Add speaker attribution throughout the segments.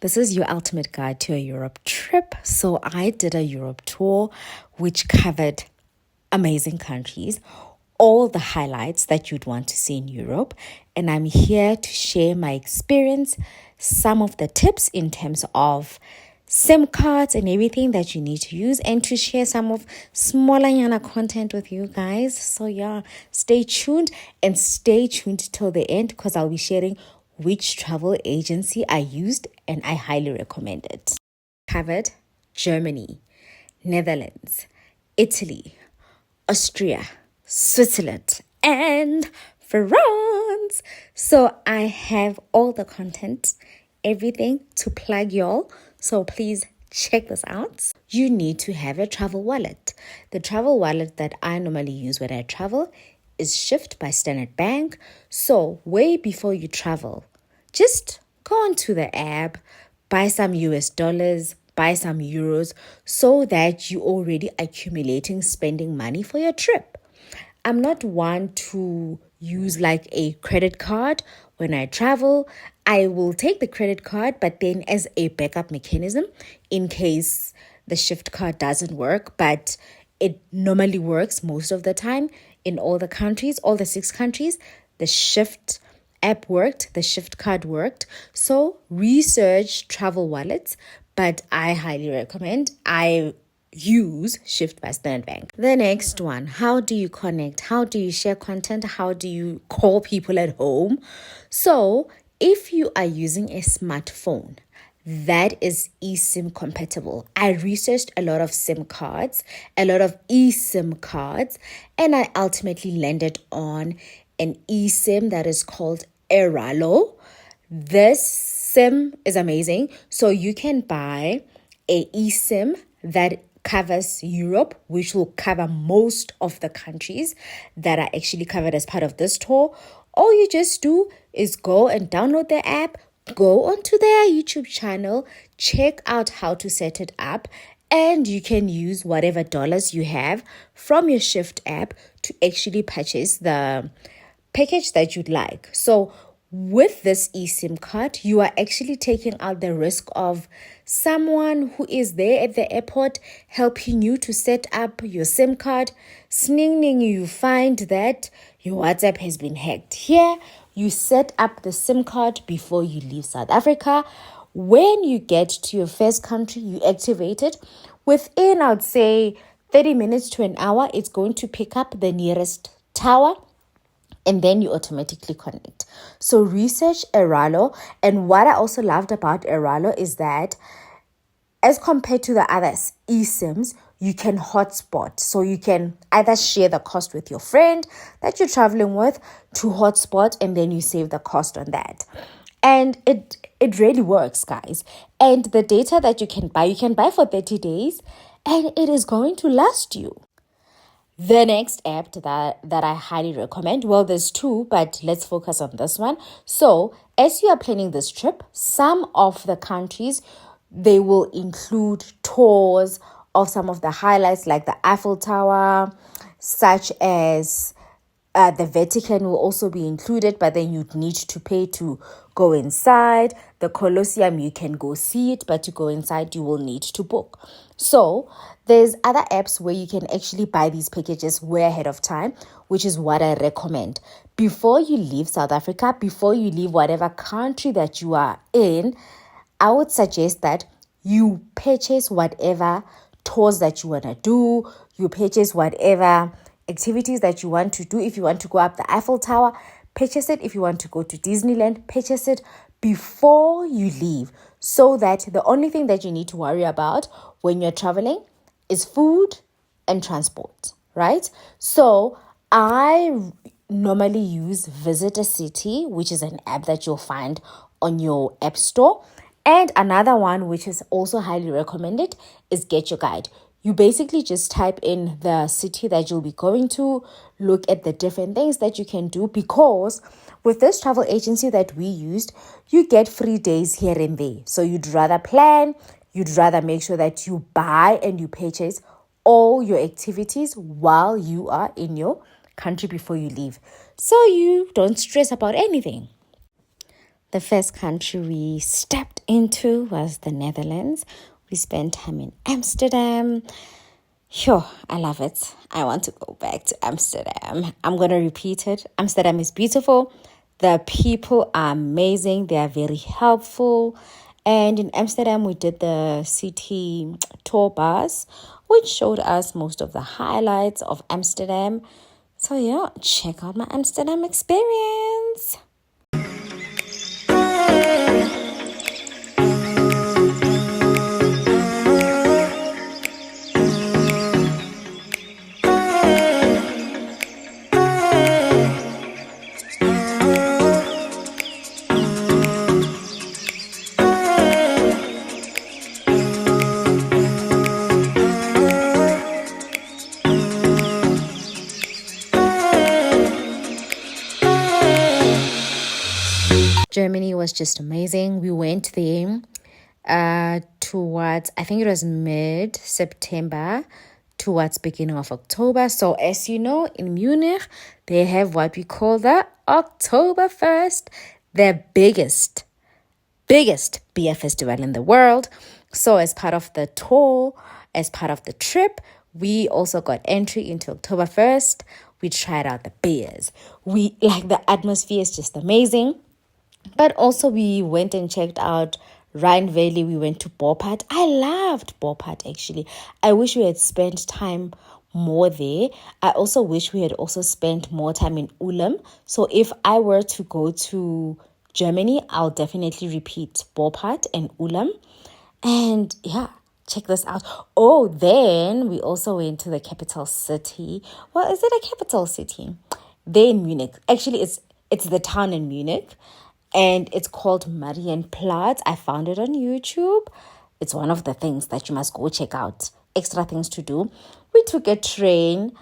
Speaker 1: This is your ultimate guide to a Europe trip. So I did a Europe tour, which covered amazing countries, all the highlights that you'd want to see in Europe. And I'm here to share my experience, some of the tips in terms of SIM cards and everything that you need to use, and to share some of smaller yana content with you guys. So yeah, stay tuned till the end, because I'll be sharing which travel agency I used and I highly recommend it. Covered Germany, Netherlands, Italy, Austria, Switzerland, and France. So I have all the content, everything to plug y'all. So please check this out. You need to have a travel wallet. The travel wallet that I normally use when I travel is Shift by Standard Bank. So way before you travel, just go onto the app, buy some US dollars, buy some euros, so that you're already accumulating spending money for your trip. I'm not one to use like a credit card when I travel. I will take the credit card, but then as a backup mechanism in case the Shift card doesn't work, but it normally works most of the time in all the countries, all the 6 countries. The Shift app worked, the Shift card worked. So research travel wallets, but I highly recommend I use Shift by Standard Bank. The next one, how do you connect? How do you share content? How do you call people at home? So if you are using a smartphone that is eSIM compatible, I researched a lot of SIM cards, a lot of eSIM cards, and I ultimately landed on an eSIM that is called Eralo. This SIM is amazing. So you can buy a eSIM that covers Europe, which will cover most of the countries that are actually covered as part of this tour. All you just do is go and download the app, go onto their YouTube channel, check out how to set it up, and you can use whatever dollars you have from your Shift app to actually purchase the package that you'd like. So with this eSIM card, you are actually taking out the risk of someone who is there at the airport helping you to set up your SIM card. Sninging, you find that your WhatsApp has been hacked. Here, you set up the SIM card before you leave South Africa. When you get to your first country, you activate it. Within, I'd say, 30 minutes to an hour, it's going to pick up the nearest tower, and then you automatically connect. So research Eralo. And what I also loved about Eralo is that as compared to the other eSIMs, you can hotspot. So you can either share the cost with your friend that you're traveling with to hotspot, and then you save the cost on that. And it really works, guys. And the data that you can buy for 30 days, and it is going to last you. The next app that I highly recommend, well, there's 2, but let's focus on this one. So as you are planning this trip, some of the countries, they will include tours of some of the highlights like the Eiffel Tower, such as the Vatican will also be included, but then you'd need to pay to go inside. The Colosseum, you can go see it, but to go inside, you will need to book. So there's other apps where you can actually buy these packages way ahead of time, which is what I recommend. Before you leave South Africa, before you leave whatever country that you are in, I would suggest that you purchase whatever tours that you want to do, you purchase whatever activities that you want to do. If you want to go up the Eiffel Tower, purchase it. If you want to go to Disneyland, purchase it before you leave, so that the only thing that you need to worry about when you're traveling is food and transport, right? So I normally use Visit a City, which is an app that you'll find on your app store. And another one, which is also highly recommended, is Get Your Guide. You basically just type in the city that you'll be going to, look at the different things that you can do, because with this travel agency that we used, you get free days here and there. So you'd rather plan, you'd rather make sure that you buy and you purchase all your activities while you are in your country before you leave, so you don't stress about anything. The first country we stepped into was the Netherlands. We spent time in Amsterdam. Sure, I love it. I want to go back to Amsterdam. I'm going to repeat it. Amsterdam is beautiful. The people are amazing. They are very helpful. And in Amsterdam, we did the city tour bus, which showed us most of the highlights of Amsterdam. So yeah, check out my Amsterdam experience. Germany was just amazing. We went there towards, I think it was mid-September, towards beginning of October. So as you know, in Munich, they have what we call the Oktoberfest, the biggest beer festival in the world. So as part of the tour, as part of the trip, we also got entry into Oktoberfest. We tried out the beers. We like the atmosphere is just amazing. But also we went and checked out Rhine Valley. We went to Boppard. I loved Boppard actually. I wish we had spent time more there. I also wish we had also spent more time in Ulm. So if I were to go to Germany, I'll definitely repeat Boppard and Ulm. And yeah, check this out. Oh, then we also went to the capital city. Well, is it a capital city? They're in Munich. Actually, it's the town in Munich. And it's called Marienplatz. I found it on YouTube. It's one of the things that you must go check out. Extra things to do. We took a train.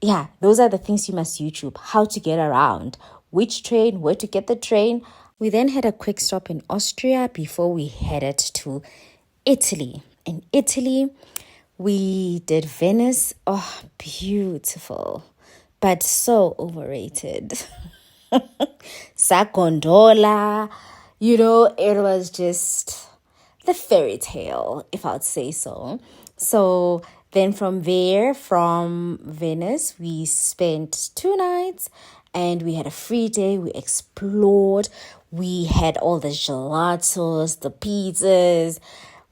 Speaker 1: Yeah, those are the things you must YouTube. How to get around. Which train, where to get the train. We then had a quick stop in Austria before we headed to Italy. In Italy, we did Venice. Oh, beautiful. But so overrated. Sakondola, it was just the fairy tale, if I'd say so. So then from there, from Venice, we spent 2 nights and we had a free day. We explored. We had all the gelatos, the pizzas,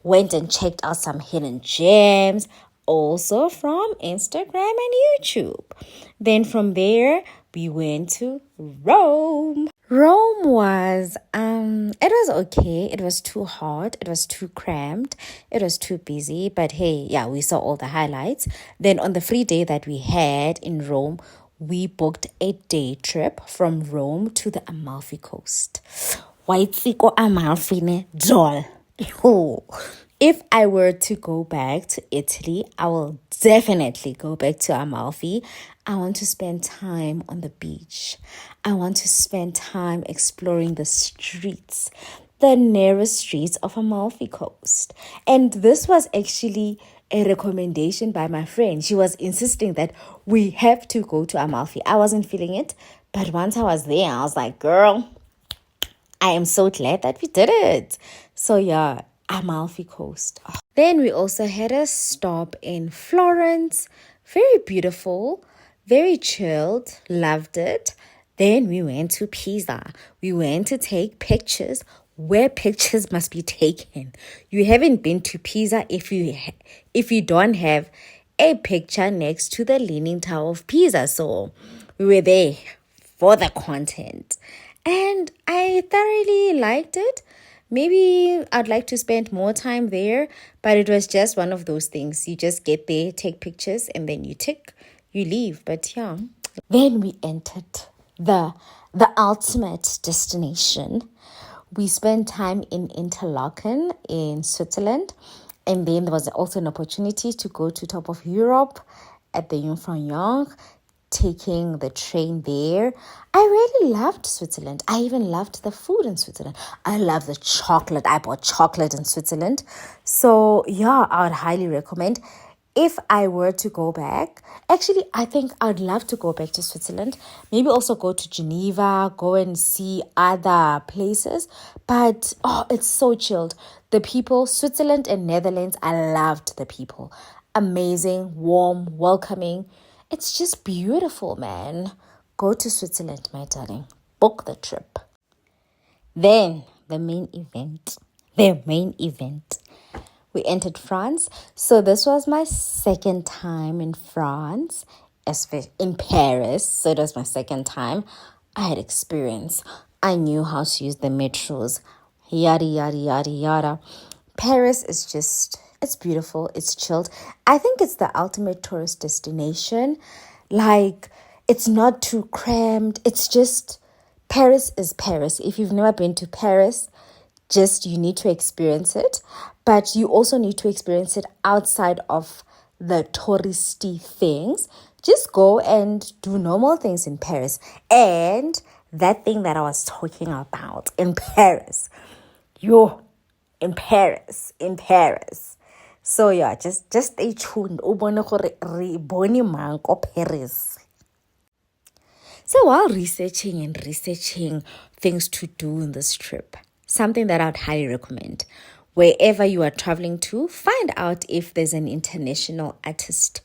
Speaker 1: went and checked out some hidden gems, also from Instagram and YouTube. Then from there, we went to Rome. Rome was, it was okay. It was too hot. It was too cramped. It was too busy. But hey, yeah, we saw all the highlights. Then on the free day that we had in Rome, we booked a day trip from Rome to the Amalfi Coast. Waitsiko Amalfi ne jol. If I were to go back to Italy, I will definitely go back to Amalfi. I want to spend time on the beach. I want to spend time exploring the streets, the narrow streets of Amalfi Coast. And this was actually a recommendation by my friend. She was insisting that we have to go to Amalfi. I wasn't feeling it, but once I was there, I was like, girl, I am so glad that we did it. So yeah, Amalfi Coast. Oh. Then we also had a stop in Florence. Very beautiful, very chilled, loved it. Then we went to Pisa. We went to take pictures where pictures must be taken. You haven't been to Pisa if you don't have a picture next to the Leaning Tower of Pisa. So we were there for the content. And I thoroughly liked it. Maybe I'd like to spend more time there, but it was just one of those things. You just get there, take pictures, and then you tick, you leave. But yeah. Then we entered the ultimate destination. We spent time in Interlaken in Switzerland. And then there was also an opportunity to go to top of Europe at the Jungfrau, taking the train there. I really loved Switzerland. I even loved the food in Switzerland. I love the chocolate. I bought chocolate in Switzerland. So yeah, I would highly recommend. if I were to go back, actually, I think I'd love to go back to Switzerland. Maybe also go to Geneva, go and see other places. But, it's so chilled. The people, Switzerland and Netherlands, I loved the people. Amazing, warm, welcoming. It's just beautiful, man. Go to Switzerland, my darling. Book the trip. Then, the main event. We entered France. So this was my second time in France, in Paris. So it was my second time. I had experience. I knew how to use the metros. Yada, yada, yada, yada. Paris is just, it's beautiful. It's chilled. I think it's the ultimate tourist destination. Like, it's not too crammed. It's just, Paris is Paris. If you've never been to Paris, you need to experience it, but you also need to experience it outside of the touristy things. Just go and do normal things in Paris. And that thing that I was talking about in Paris, in Paris. So yeah, just stay tuned. Paris. So while researching things to do in this trip, something that I'd highly recommend. Wherever you are traveling to, find out if there's an international artist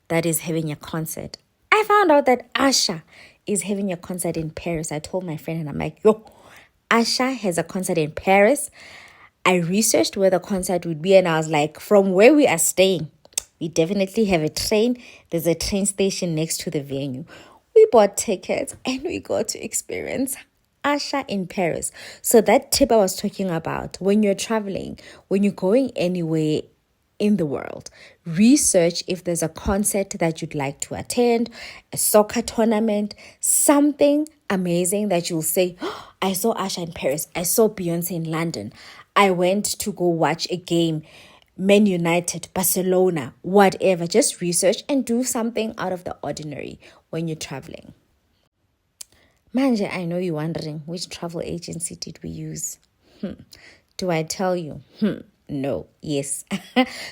Speaker 1: that is having a concert. I found out that Asha is having a concert in Paris. I told my friend and I'm like, Asha has a concert in Paris. I researched where the concert would be and I was like, from where we are staying, we definitely have a train. There's a train station next to the venue. We bought tickets and we got to experience Asha in Paris. So that tip I was talking about, when you're traveling, when you're going anywhere in the world, research if there's a concert that you'd like to attend, a soccer tournament, something amazing that you'll say, I saw Asha in Paris, I saw Beyonce in London, I went to go watch a game, Man United, Barcelona, whatever. Just research and do something out of the ordinary when you're traveling. Manje, I know you're wondering, which travel agency did we use? Do I tell you? No. Yes.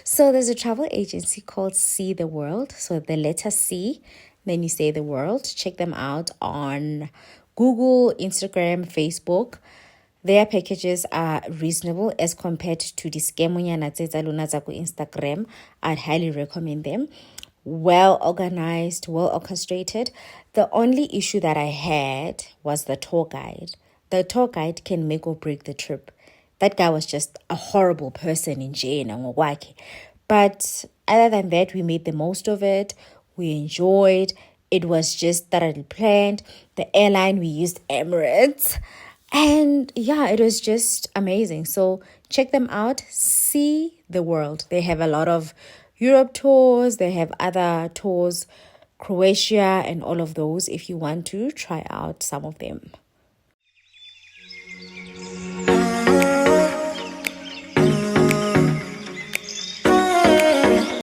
Speaker 1: So there's a travel agency called See the World. So the letter C, then you say the world. Check them out on Google, Instagram, Facebook. Their packages are reasonable as compared to the scamunyana tsetsa lona tsa ku Instagram. I'd highly recommend them. Well organized, well orchestrated. The only issue that I had was the tour guide. The tour guide can make or break the trip. That guy was just a horrible person in jail. But other than that, we made the most of it. We enjoyed. It was just thoroughly planned. The airline, we used Emirates. And yeah, it was just amazing. So check them out. See the world. They have a lot of Europe tours, they have other tours, Croatia and all of those if you want to try out some of them.